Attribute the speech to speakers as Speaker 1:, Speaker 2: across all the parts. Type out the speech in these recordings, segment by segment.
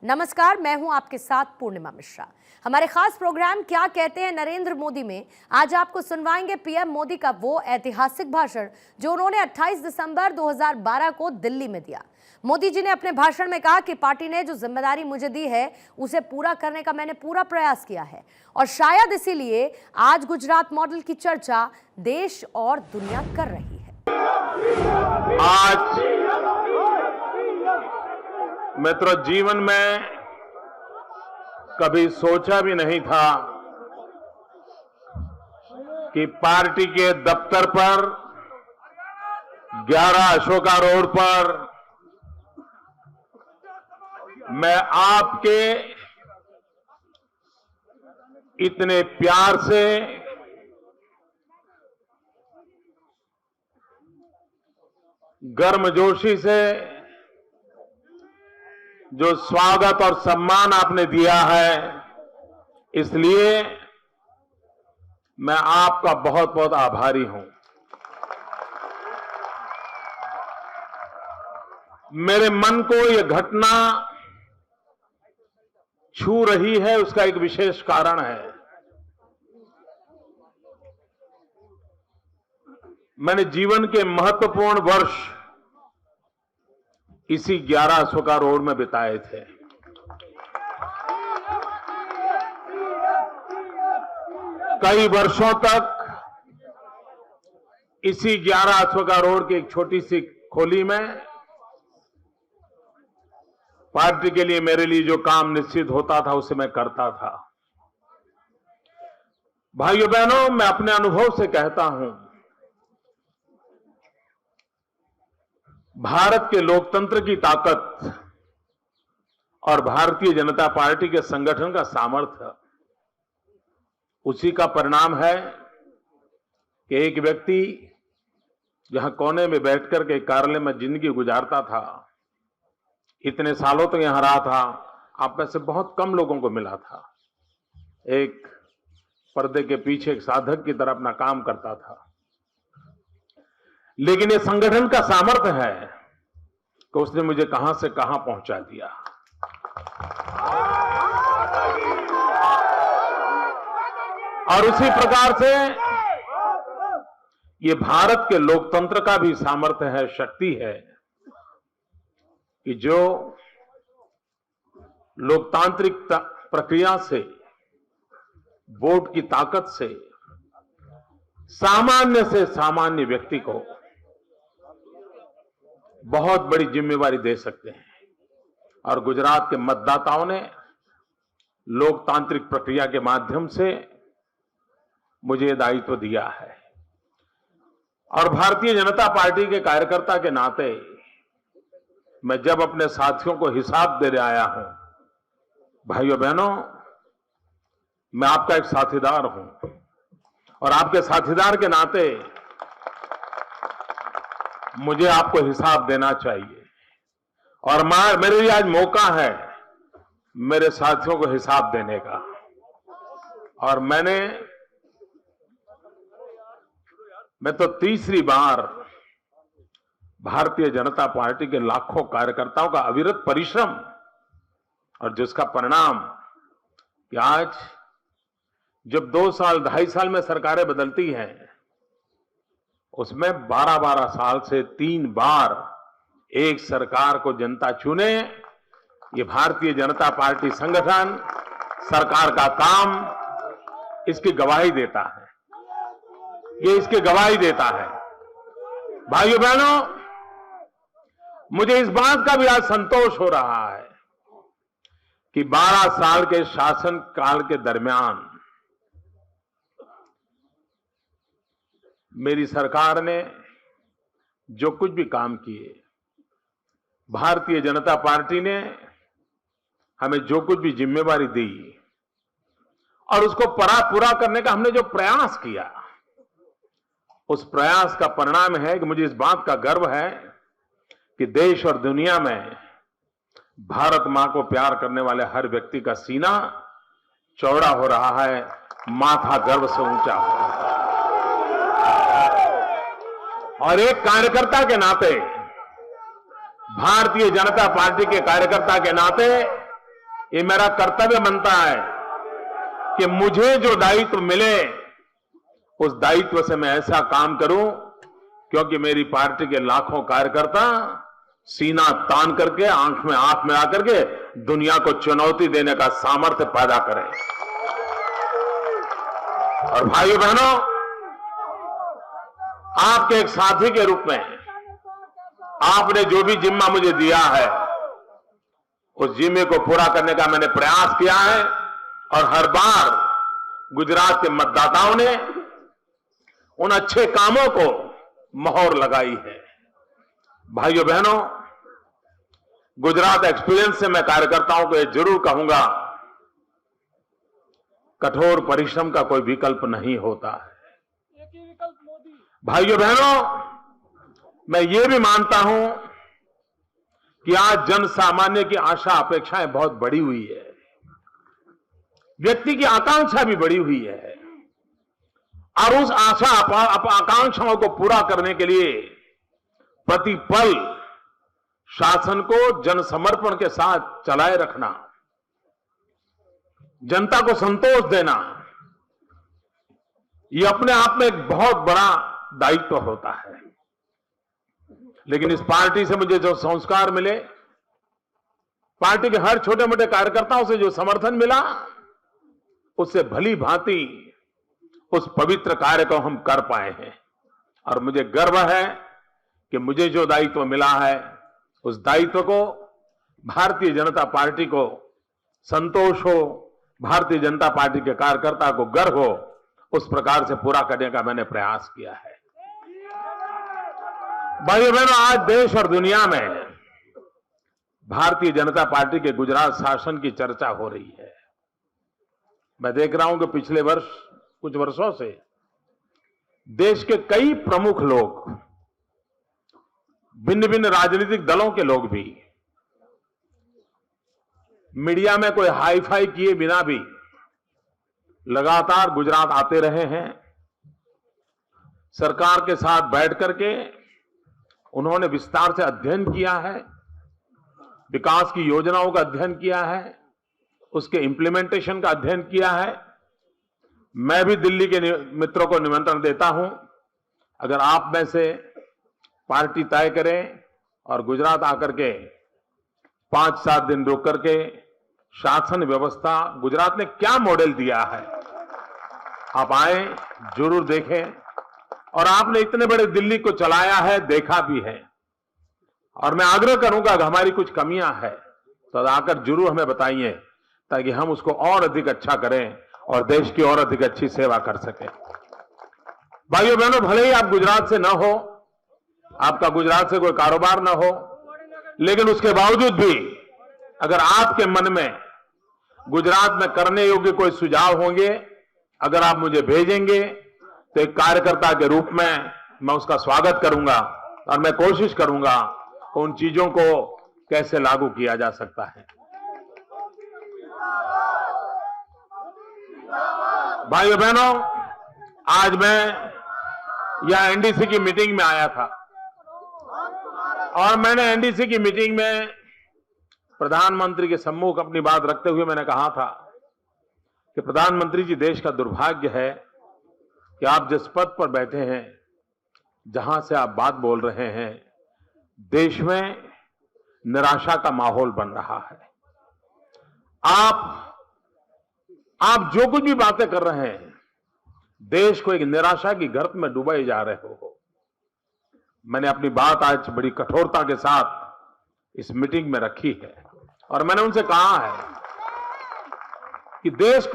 Speaker 1: नमस्कार, मैं हूं आपके साथ पूर्णिमा मिश्रा। हमारे खास प्रोग्राम क्या कहते हैं नरेंद्र मोदी में आज आपको सुनवाएंगे पीएम मोदी का वो ऐतिहासिक भाषण जो उन्होंने 28 दिसंबर 2012 को दिल्ली में दिया। मोदी जी ने अपने भाषण में कहा कि पार्टी ने जो जिम्मेदारी मुझे दी है उसे पूरा करने का मैंने पूरा प्रयास किया है और शायद इसीलिए आज गुजरात मॉडल की चर्चा देश और दुनिया कर रही है।
Speaker 2: आज मित्रों, जीवन में कभी सोचा भी नहीं था कि पार्टी के दफ्तर पर 11 अशोका रोड पर मैं आपके इतने प्यार से गर्मजोशी से जो स्वागत और सम्मान आपने दिया है, इसलिए मैं आपका बहुत बहुत आभारी हूं। मेरे मन को यह घटना छू रही है, उसका एक विशेष कारण है। मैंने जीवन के महत्वपूर्ण वर्ष इसी 11 अशोका रोड में बिताए थे। कई वर्षों तक इसी 11 अशोका रोड की एक छोटी सी खोली में पार्टी के लिए मेरे लिए जो काम निश्चित होता था उसे मैं करता था। भाइयों बहनों, मैं अपने अनुभव से कहता हूं, भारत के लोकतंत्र की ताकत और भारतीय जनता पार्टी के संगठन का सामर्थ्य उसी का परिणाम है कि एक व्यक्ति जहां कोने में बैठकर के कार्यालय में जिंदगी गुजारता था, इतने सालों तक यहां रहा था, आप में से बहुत कम लोगों को मिला था। एक पर्दे के पीछे एक साधक की तरह अपना काम करता था, लेकिन ये संगठन का सामर्थ्य है कि उसने मुझे कहां से कहां पहुंचा दिया। और उसी प्रकार से ये भारत के लोकतंत्र का भी सामर्थ्य है, शक्ति है कि जो लोकतांत्रिक प्रक्रिया से, वोट की ताकत से सामान्य व्यक्ति को बहुत बड़ी जिम्मेवारी दे सकते हैं। और गुजरात के मतदाताओं ने लोकतांत्रिक प्रक्रिया के माध्यम से मुझे दायित्व दिया है। और भारतीय जनता पार्टी के कार्यकर्ता के नाते मैं जब अपने साथियों को हिसाब देने आया हूं, भाइयों बहनों, मैं आपका एक साथीदार हूं और आपके साथीदार के नाते मुझे आपको हिसाब देना चाहिए। और मेरे लिए आज मौका है मेरे साथियों को हिसाब देने का। और मैं तो तीसरी बार भारतीय जनता पार्टी के लाखों कार्यकर्ताओं का अविरत परिश्रम और जिसका परिणाम कि आज जब 2 साल 2.5 साल में सरकारें बदलती हैं, उसमें 12-12 साल से 3 बार एक सरकार को जनता चुने, ये भारतीय जनता पार्टी संगठन, सरकार का काम इसकी गवाही देता है। ये इसकी गवाही देता है। भाइयों बहनों, मुझे इस बात का भी आज संतोष हो रहा है कि 12 साल के शासन काल के दरमियान मेरी सरकार ने जो कुछ भी काम किए, भारतीय जनता पार्टी ने हमें जो कुछ भी जिम्मेवारी दी और उसको पूरा करने का हमने जो प्रयास किया, उस प्रयास का परिणाम है कि मुझे इस बात का गर्व है कि देश और दुनिया में भारत मां को प्यार करने वाले हर व्यक्ति का सीना चौड़ा हो रहा है, माथा गर्व से ऊंचा हो रहा है। और एक कार्यकर्ता के नाते, भारतीय जनता पार्टी के कार्यकर्ता के नाते ये मेरा कर्तव्य बनता है कि मुझे जो दायित्व मिले उस दायित्व से मैं ऐसा काम करूं, क्योंकि मेरी पार्टी के लाखों कार्यकर्ता सीना तान करके आंख में आंख मिला करके दुनिया को चुनौती देने का सामर्थ्य पैदा करें। और भाइयों बहनों, आपके एक साथी के रूप में आपने जो भी जिम्मा मुझे दिया है, उस जिम्मे को पूरा करने का मैंने प्रयास किया है और हर बार गुजरात के मतदाताओं ने उन अच्छे कामों को मोहर लगाई है। भाइयों बहनों, गुजरात एक्सपीरियंस से मैं कार्यकर्ताओं को यह जरूर कहूंगा, कठोर परिश्रम का कोई विकल्प नहीं होता है। भाइयों बहनों, मैं ये भी मानता हूं कि आज जन सामान्य की आशा अपेक्षाएं बहुत बढ़ी हुई है, व्यक्ति की आकांक्षा भी बढ़ी हुई है, और उस आशा आकांक्षाओं को पूरा करने के लिए प्रतिपल शासन को जनसमर्पण के साथ चलाए रखना, जनता को संतोष देना, यह अपने आप में एक बहुत बड़ा दायित्व होता है। लेकिन इस पार्टी से मुझे जो संस्कार मिले, पार्टी के हर छोटे मोटे कार्यकर्ताओं से जो समर्थन मिला, उससे भली भांति उस पवित्र कार्य को हम कर पाए हैं। और मुझे गर्व है कि मुझे जो दायित्व मिला है, उस दायित्व को भारतीय जनता पार्टी को संतोष हो, भारतीय जनता पार्टी के कार्यकर्ता को गर्व हो, उस प्रकार से पूरा करने का मैंने प्रयास किया है। भाइयों बहनों, आज देश और दुनिया में भारतीय जनता पार्टी के गुजरात शासन की चर्चा हो रही है। मैं देख रहा हूं कि पिछले वर्ष, कुछ वर्षों से देश के कई प्रमुख लोग, भिन्न भिन्न राजनीतिक दलों के लोग भी मीडिया में कोई हाई फाई किए बिना भी लगातार गुजरात आते रहे हैं। सरकार के साथ बैठ करके उन्होंने विस्तार से अध्ययन किया है, विकास की योजनाओं का अध्ययन किया है, उसके इंप्लीमेंटेशन का अध्ययन किया है। मैं भी दिल्ली के मित्रों को निमंत्रण देता हूं, अगर आप में से पार्टी तय करें और गुजरात आकर के 5-7 दिन रुक करके शासन व्यवस्था गुजरात ने क्या मॉडल दिया है, आप आए, जरूर देखें। और आपने इतने बड़े दिल्ली को चलाया है, देखा भी है, और मैं आग्रह करूंगा कि हमारी कुछ कमियां हैं तो आकर जरूर हमें बताइए, ताकि हम उसको और अधिक अच्छा करें और देश की और अधिक अच्छी सेवा कर सकें। भाइयों बहनों, भले ही आप गुजरात से ना हो, आपका गुजरात से कोई कारोबार ना हो, लेकिन उसके बावजूद भी अगर आपके मन में गुजरात में करने योग्य कोई सुझाव होंगे, अगर आप मुझे भेजेंगे तो एक कार्यकर्ता के रूप में मैं उसका स्वागत करूंगा और मैं कोशिश करूंगा कि उन चीजों को कैसे लागू किया जा सकता है। भाइयों बहनों, आज मैं यह एनडीसी की मीटिंग में आया था और मैंने एनडीसी की मीटिंग में प्रधानमंत्री के सम्मुख अपनी बात रखते हुए मैंने कहा था कि प्रधानमंत्री जी, देश का दुर्भाग्य है कि आप जिस पद पर बैठे हैं, जहां से आप बात बोल रहे हैं, देश में निराशा का माहौल बन रहा है। आप जो कुछ भी बातें कर रहे हैं, देश को एक निराशा की गर्त में डुबाए जा रहे हो। मैंने अपनी बात आज बड़ी कठोरता के साथ इस मीटिंग में रखी है और मैंने उनसे कहा है कि देश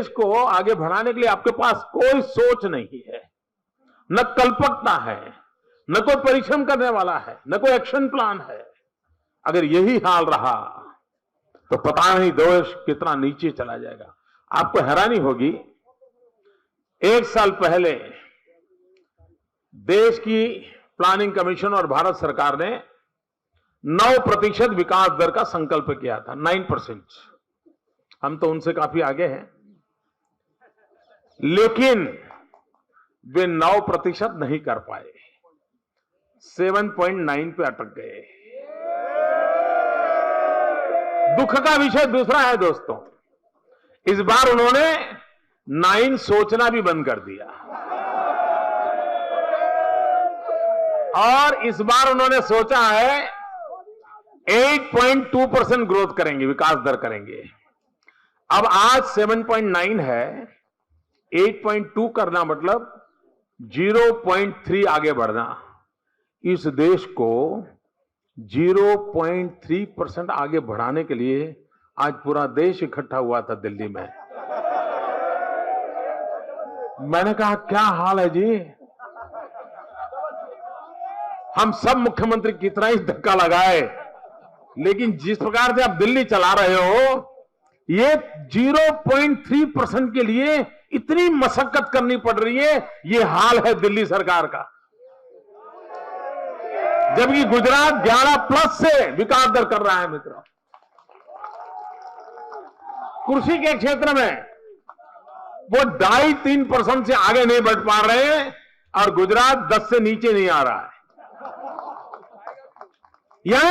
Speaker 2: को आगे बढ़ाने के लिए आपके पास कोई सोच नहीं है, न कल्पकता है, न कोई परिश्रम करने वाला है, न कोई एक्शन प्लान है। अगर यही हाल रहा तो पता नहीं देश कितना नीचे चला जाएगा। आपको हैरानी होगी, 1 साल पहले देश की प्लानिंग कमीशन और भारत सरकार ने 9% विकास दर का संकल्प किया था, 9%। हम तो उनसे काफी आगे हैं, लेकिन वे 9% नहीं कर पाए, 7.9 पे अटक गए। दुख का विषय दूसरा है दोस्तों, इस बार उन्होंने 9 सोचना भी बंद कर दिया और इस बार उन्होंने सोचा है 8.2% ग्रोथ करेंगे, विकास दर करेंगे। अब आज 7.9 है, 8.2 करना मतलब 0.3 आगे बढ़ना। इस देश को 0.3% आगे बढ़ाने के लिए आज पूरा देश इकट्ठा हुआ था दिल्ली में। मैंने कहा क्या हाल है जी, हम सब मुख्यमंत्री कितना ही धक्का लगाए, लेकिन जिस प्रकार से आप दिल्ली चला रहे हो, ये 0.3% के लिए इतनी मशक्कत करनी पड़ रही है, ये हाल है दिल्ली सरकार का। जबकि गुजरात 11+ से विकास दर कर रहा है मित्रों। कृषि के क्षेत्र में वो 2.5-3% से आगे नहीं बढ़ पा रहे हैं और गुजरात 10 से नीचे नहीं आ रहा है। यह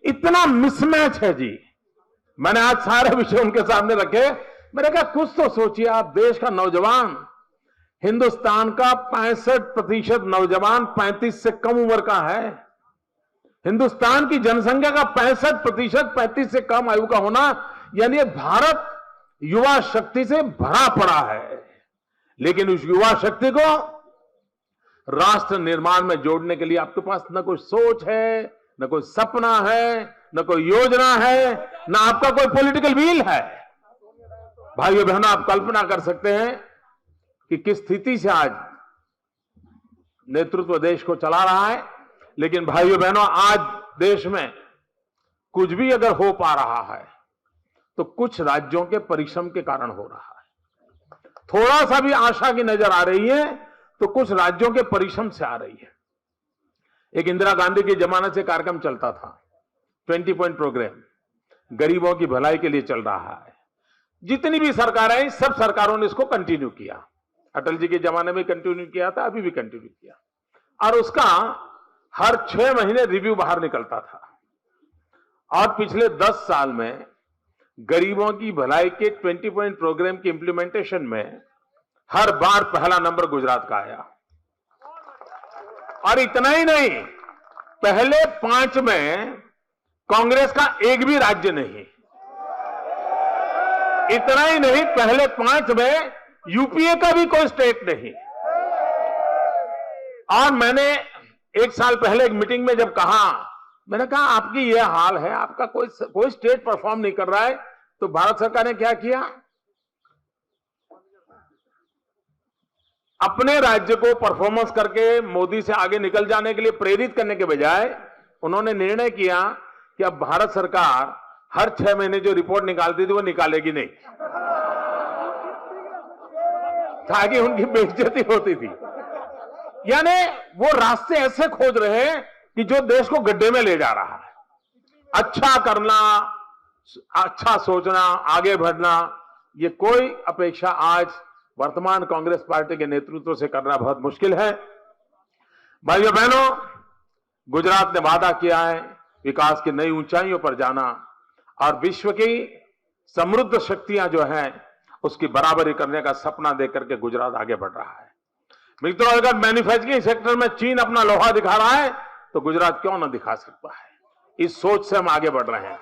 Speaker 2: इतना मिसमैच है जी। मैंने आज सारे विषय उनके सामने रखे। मैंने कहा कुछ तो सोचिए आप, देश का नौजवान, हिंदुस्तान का 65% नौजवान 35 से कम उम्र का है। हिंदुस्तान की जनसंख्या का 65% 35 से कम आयु का होना, यानी भारत युवा शक्ति से भरा पड़ा है। लेकिन उस युवा शक्ति को राष्ट्र निर्माण में जोड़ने के लिए आपके पास न कोई सोच है, न कोई सपना है, न कोई योजना है, न आपका कोई पॉलिटिकल विल है। भाइयों बहनों, आप कल्पना कर सकते हैं कि किस स्थिति से आज नेतृत्व देश को चला रहा है। लेकिन भाइयों बहनों, आज देश में कुछ भी अगर हो पा रहा है तो कुछ राज्यों के परिश्रम के कारण हो रहा है। थोड़ा सा भी आशा की नजर आ रही है तो कुछ राज्यों के परिश्रम से आ रही है। एक इंदिरा गांधी के जमाने से कार्यक्रम चलता था, 20 पॉइंट प्रोग्राम, गरीबों की भलाई के लिए चल रहा है। जितनी भी सरकारें आई, सब सरकारों ने इसको कंटिन्यू किया। अटल जी के जमाने में कंटिन्यू किया था, अभी भी कंटिन्यू किया, और उसका हर 6 महीने रिव्यू बाहर निकलता था। और पिछले 10 साल में गरीबों की भलाई के 20 पॉइंट प्रोग्राम के इंप्लीमेंटेशन में हर बार पहला नंबर गुजरात का आया। और इतना ही नहीं, पहले 5 में कांग्रेस का एक भी राज्य नहीं। इतना ही नहीं, पहले 5 में यूपीए का भी कोई स्टेट नहीं। और मैंने 1 साल पहले एक मीटिंग में जब कहा, मैंने कहा आपकी यह हाल है, आपका कोई स्टेट परफॉर्म नहीं कर रहा है, तो भारत सरकार ने क्या किया? अपने राज्य को परफॉर्मेंस करके मोदी से आगे निकल जाने के लिए प्रेरित करने के बजाय उन्होंने निर्णय किया कि अब भारत सरकार हर 6 महीने जो रिपोर्ट निकालती थी वो निकालेगी नहीं, ताकि उनकी बेइज्जती होती थी। यानी वो रास्ते ऐसे खोज रहे हैं कि जो देश को गड्ढे में ले जा रहा है। अच्छा करना, अच्छा सोचना, आगे बढ़ना, ये कोई अपेक्षा आज वर्तमान कांग्रेस पार्टी के नेतृत्व से करना बहुत मुश्किल है। भाइयों बहनों, गुजरात ने वादा किया है विकास की नई ऊंचाइयों पर जाना और विश्व की समृद्ध शक्तियां जो हैं उसकी बराबरी करने का सपना देकर के गुजरात आगे बढ़ रहा है। मित्रों, अगर मैन्युफैक्चरिंग सेक्टर में चीन अपना लोहा दिखा रहा है तो गुजरात क्यों ना दिखा सकता है। इस सोच से हम आगे बढ़ रहे हैं।